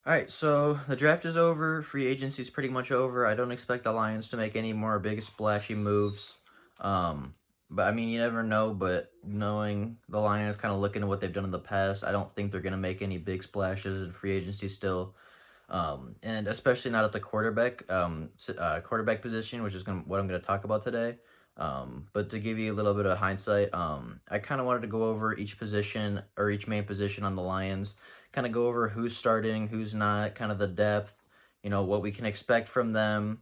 All right, so the draft is over. Free agency is pretty much over. I don't expect the Lions to make any more big splashy moves. Um, but I mean, you never know. But knowing the Lions, kind of looking at what they've done in the past, I don't think they're going to make any big splashes in free agency still. And especially not at the quarterback position, which is what I'm gonna talk about today. But to give you a little bit of hindsight, I kind of wanted to go over each position or each main position on the Lions, kind of go over who's starting, who's not, kind of the depth, what we can expect from them,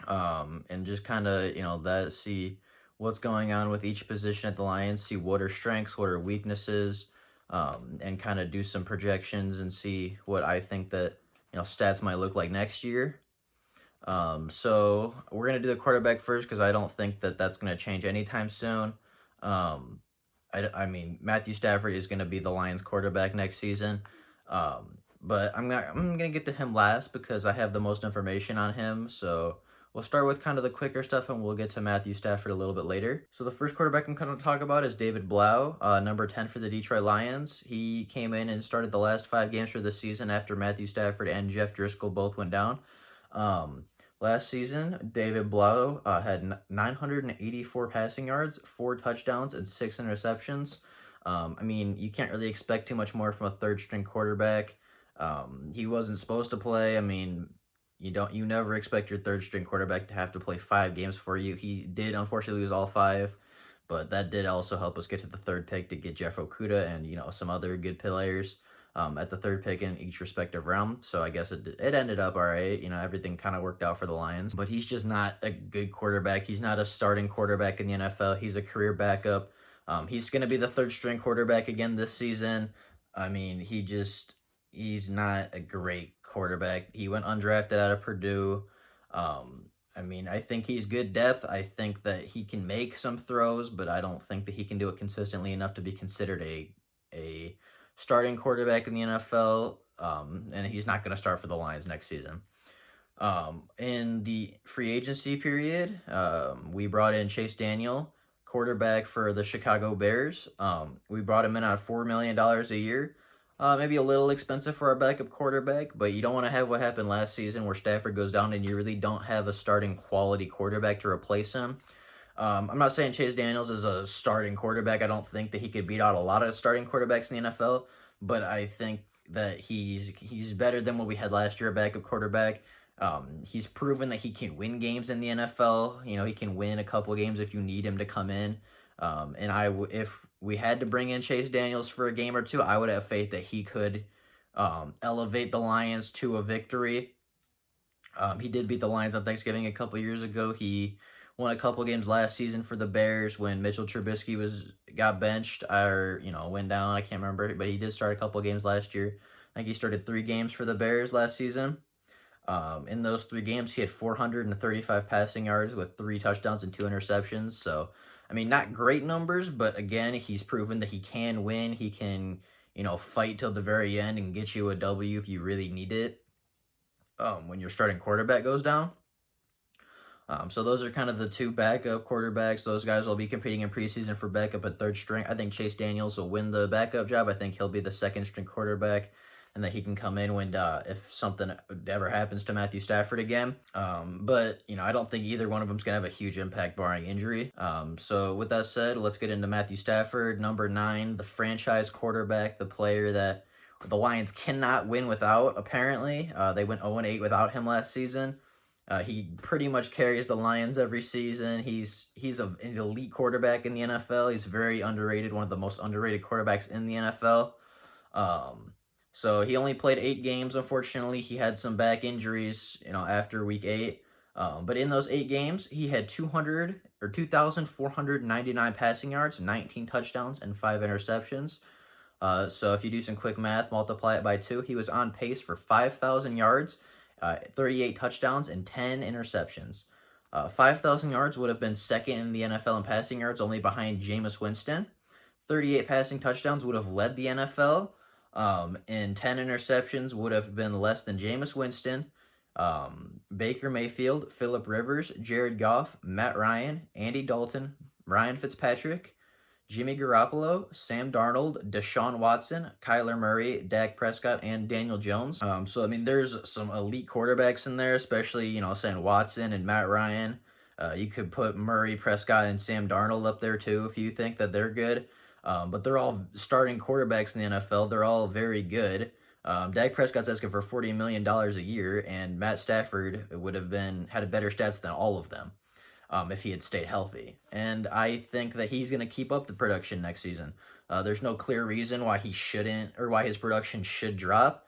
and just kind of that see what's going on with each position at the Lions, see what are strengths, what are weaknesses, and kind of do some projections and see what I think that stats might look like next year. So we're gonna do the quarterback first because I don't think that that's gonna change anytime soon. Um, I mean Matthew Stafford is gonna be the Lions quarterback next season. But I'm gonna get to him last because I have the most information on him. So we'll start with kind of the quicker stuff and we'll get to Matthew Stafford a little bit later. So the first quarterback I'm going to talk about is David Blau, number 10 for the Detroit Lions. He came in and started the last 5 games for the season after Matthew Stafford and Jeff Driscoll both went down. Last season, David Blau had 984 passing yards, 4 touchdowns, and 6 interceptions. I mean, you can't really expect too much more from a third string quarterback. He wasn't supposed to play. I mean, you never expect your third string quarterback to have to play 5 games for you. He did unfortunately lose all 5, but that did also help us get to the third pick to get Jeff Okudah and some other good players at the third pick in each respective round. So I guess it ended up all right. Everything kind of worked out for the Lions, but he's just not a good quarterback. He's not a starting quarterback in the NFL. He's a career backup. He's going to be the third string quarterback again this season. I mean, he's not a great quarterback. He went undrafted out of Purdue. I mean, I think he's good depth. I think that he can make some throws, but I don't think that he can do it consistently enough to be considered a starting quarterback in the NFL. And he's not going to start for the Lions next season. In the free agency period, we brought in Chase Daniel, quarterback for the Chicago Bears. We brought him in at $4 million a year. Maybe a little expensive for our backup quarterback, but you don't want to have what happened last season where Stafford goes down and you really don't have a starting quality quarterback to replace him. I'm not saying Chase Daniels is a starting quarterback. I don't think that he could beat out a lot of starting quarterbacks in the NFL, but I think that he's better than what we had last year, a backup quarterback. He's proven that he can win games in the NFL. He can win a couple of games if you need him to come in. And if we had to bring in Chase Daniels for a game or two, I would have faith that he could elevate the Lions to a victory. He did beat the Lions on Thanksgiving a couple years ago. He won a couple games last season for the Bears when Mitchell Trubisky got benched or went down. I can't remember, but he did start a couple games last year. I think he started 3 games for the Bears last season. In those 3 games, he had 435 passing yards with 3 touchdowns and 2 interceptions. So, I mean, not great numbers, but again, he's proven that he can win. He can, fight till the very end and get you a W if you really need it when your starting quarterback goes down. So those are kind of the 2 backup quarterbacks. Those guys will be competing in preseason for backup and third string. I think Chase Daniels will win the backup job. I think he'll be the second string quarterback, and that he can come in when if something ever happens to Matthew Stafford again. But I don't think either one of them is going to have a huge impact barring injury. So with that said, let's get into Matthew Stafford, number 9, the franchise quarterback, the player that the Lions cannot win without, apparently. They went 0-8 without him last season. He pretty much carries the Lions every season. He's an elite quarterback in the NFL. He's very underrated, one of the most underrated quarterbacks in the NFL. So he only played 8 games, unfortunately. He had some back injuries, after week 8. But in those 8 games, he had 2,499 passing yards, 19 touchdowns, and 5 interceptions. So if you do some quick math, multiply it by 2, he was on pace for 5,000 yards, 38 touchdowns, and 10 interceptions. 5,000 yards would have been second in the NFL in passing yards, only behind Jameis Winston. 38 passing touchdowns would have led the NFL. And 10 interceptions would have been less than Jameis Winston, Baker Mayfield, Phillip Rivers, Jared Goff, Matt Ryan, Andy Dalton, Ryan Fitzpatrick, Jimmy Garoppolo, Sam Darnold, Deshaun Watson, Kyler Murray, Dak Prescott, and Daniel Jones. So I mean, there's some elite quarterbacks in there, especially saying Watson and Matt Ryan. You could put Murray, Prescott, and Sam Darnold up there too if you think that they're good. But they're all starting quarterbacks in the NFL. They're all very good. Dak Prescott's asking for $40 million a year, and Matt Stafford would have had a better stats than all of them if he had stayed healthy. And I think that he's going to keep up the production next season. There's no clear reason why he shouldn't, or why his production should drop.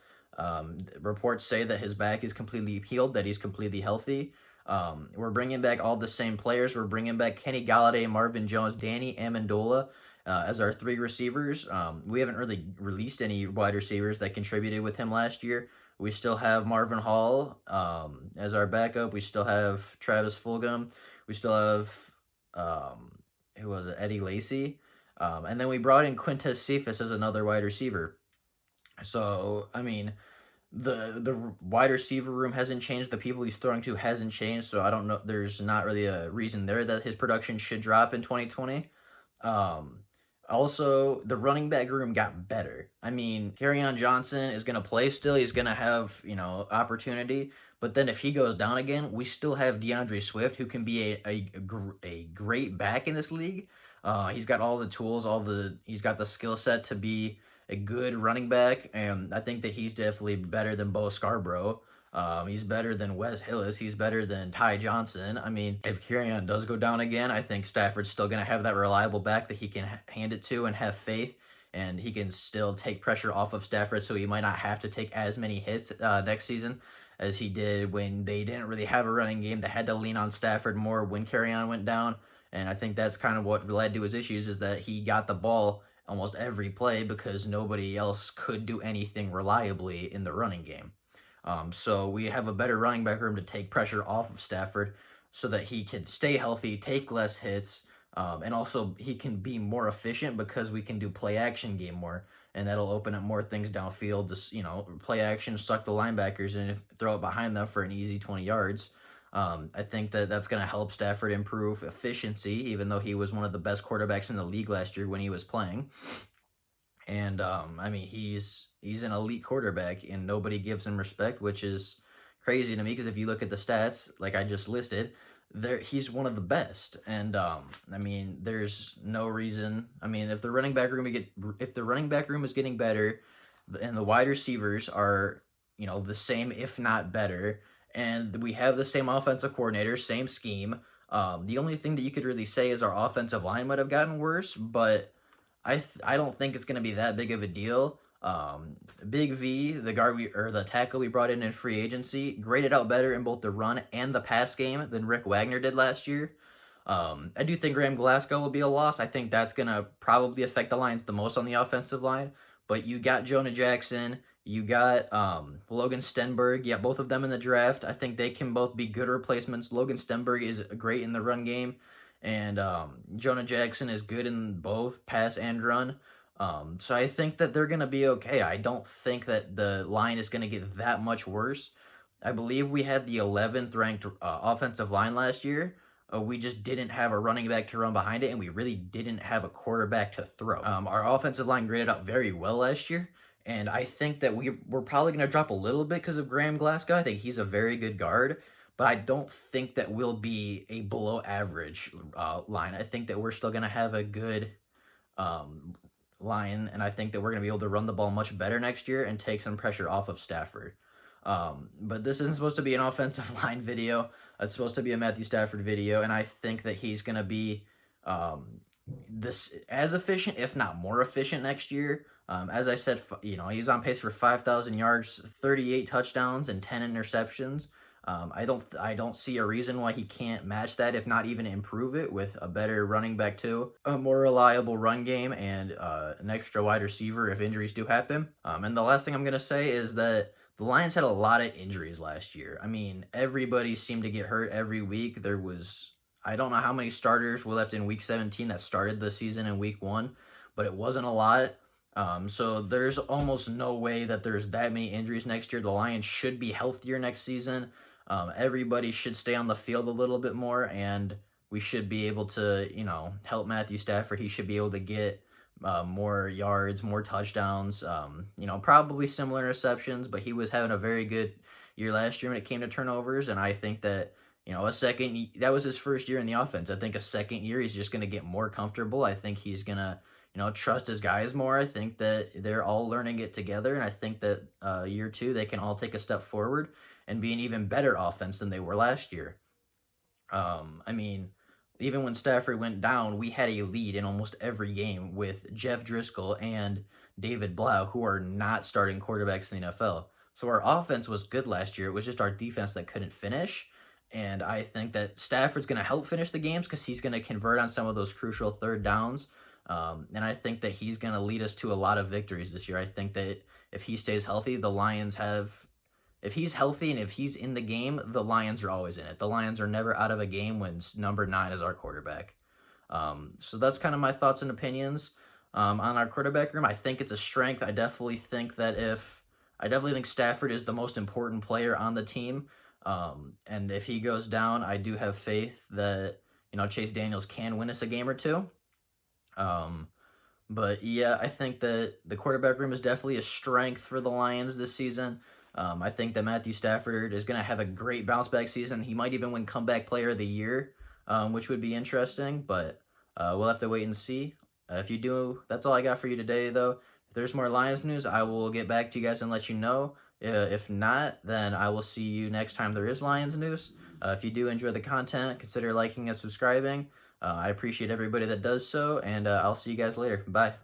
Reports say that his back is completely healed, that he's completely healthy. We're bringing back all the same players. We're bringing back Kenny Galladay, Marvin Jones, Danny Amendola as our 3 receivers. We haven't really released any wide receivers that contributed with him last year. We still have Marvin Hall as our backup. We still have Travis Fulgham. We still have, who was it, Eddie Lacy. And then we brought in Quintez Cephas as another wide receiver. So, I mean, the wide receiver room hasn't changed. The people he's throwing to hasn't changed. So I don't know. There's not really a reason there that his production should drop in 2020. Also, the running back room got better. I mean, Kerryon Johnson is going to play still. He's going to have, opportunity. But then if he goes down again, we still have Deandre Swift, who can be a great back in this league. He's got all the tools, he's got the skill set to be a good running back, and I think that he's definitely better than Bo Scarborough. He's better than Wes Hillis. He's better than Ty Johnson. I mean, if Kerryon does go down again, I think Stafford's still going to have that reliable back that he can hand it to and have faith, and he can still take pressure off of Stafford, so he might not have to take as many hits next season as he did when they didn't really have a running game. They had to lean on Stafford more when Kerryon went down, and I think that's kind of what led to his issues, is that he got the ball almost every play because nobody else could do anything reliably in the running game. So we have a better running back room to take pressure off of Stafford so that he can stay healthy, take less hits, and also he can be more efficient because we can do play action game more, and that'll open up more things downfield to, play action, suck the linebackers and throw it behind them for an easy 20 yards. I think that that's going to help Stafford improve efficiency, even though he was one of the best quarterbacks in the league last year when he was playing. And, I mean, he's an elite quarterback, and nobody gives him respect, which is crazy to me, because if you look at the stats, like I just listed, he's one of the best. And, I mean, there's no reason. I mean, if the running back room is getting better, and the wide receivers are, the same, if not better, and we have the same offensive coordinator, same scheme, the only thing that you could really say is our offensive line might have gotten worse, but I don't think it's going to be that big of a deal. Big V, the tackle we brought in free agency, graded out better in both the run and the pass game than Rick Wagner did last year. I do think Graham Glasgow will be a loss. I think that's going to probably affect the Lions the most on the offensive line. But you got Jonah Jackson, you got Logan Stenberg. Yeah, both of them in the draft. I think they can both be good replacements. Logan Stenberg is great in the run game, and Jonah Jackson is good in both pass and run. So I think that they're going to be okay. I don't think that the line is going to get that much worse. I believe we had the 11th ranked offensive line last year. We just didn't have a running back to run behind it, and we really didn't have a quarterback to throw. Our offensive line graded out very well last year, and I think that we're probably going to drop a little bit because of Graham Glasgow. I think he's a very good guard, but I don't think that we'll be a below average line. I think that we're still going to have a good line, and I think that we're going to be able to run the ball much better next year and take some pressure off of Stafford. But this isn't supposed to be an offensive line video. It's supposed to be a Matthew Stafford video, and I think that he's going to be as efficient, if not more efficient, next year. As I said, he's on pace for 5,000 yards, 38 touchdowns, and 10 interceptions. I don't see a reason why he can't match that, if not even improve it, with a better running back too, a more reliable run game, and an extra wide receiver if injuries do happen. And the last thing I'm going to say is that the Lions had a lot of injuries last year. I mean, everybody seemed to get hurt every week. I don't know how many starters were left in Week 17 that started the season in Week 1, but it wasn't a lot. So there's almost no way that there's that many injuries next year. The Lions should be healthier next season. Everybody should stay on the field a little bit more, and we should be able to, help Matthew Stafford. He should be able to get more yards, more touchdowns, probably similar interceptions, but he was having a very good year last year when it came to turnovers. And I think that, that was his first year in the offense. I think a second year, he's just going to get more comfortable. I think he's going to, trust his guys more. I think that they're all learning it together. And I think that year two, they can all take a step forward and be an even better offense than they were last year. I mean, even when Stafford went down, we had a lead in almost every game with Jeff Driscoll and David Blau, who are not starting quarterbacks in the NFL. So our offense was good last year. It was just our defense that couldn't finish. And I think that Stafford's going to help finish the games because he's going to convert on some of those crucial third downs. And I think that he's going to lead us to a lot of victories this year. I think that if he stays healthy, the Lions have. If he's healthy and if he's in the game, the Lions are always in it. The Lions are never out of a game when number 9 is our quarterback. So that's kind of my thoughts and opinions on our quarterback room. I think it's a strength. I definitely think Stafford is the most important player on the team. And if he goes down, I do have faith that, Chase Daniels can win us a game or two. But yeah, I think that the quarterback room is definitely a strength for the Lions this season. I think that Matthew Stafford is going to have a great bounce back season. He might even win comeback player of the year, which would be interesting, but we'll have to wait and see. If you do, that's all I got for you today, though. If there's more Lions news, I will get back to you guys and let you know. If not, then I will see you next time there is Lions news. If you do enjoy the content, consider liking and subscribing. I appreciate everybody that does so, and I'll see you guys later. Bye.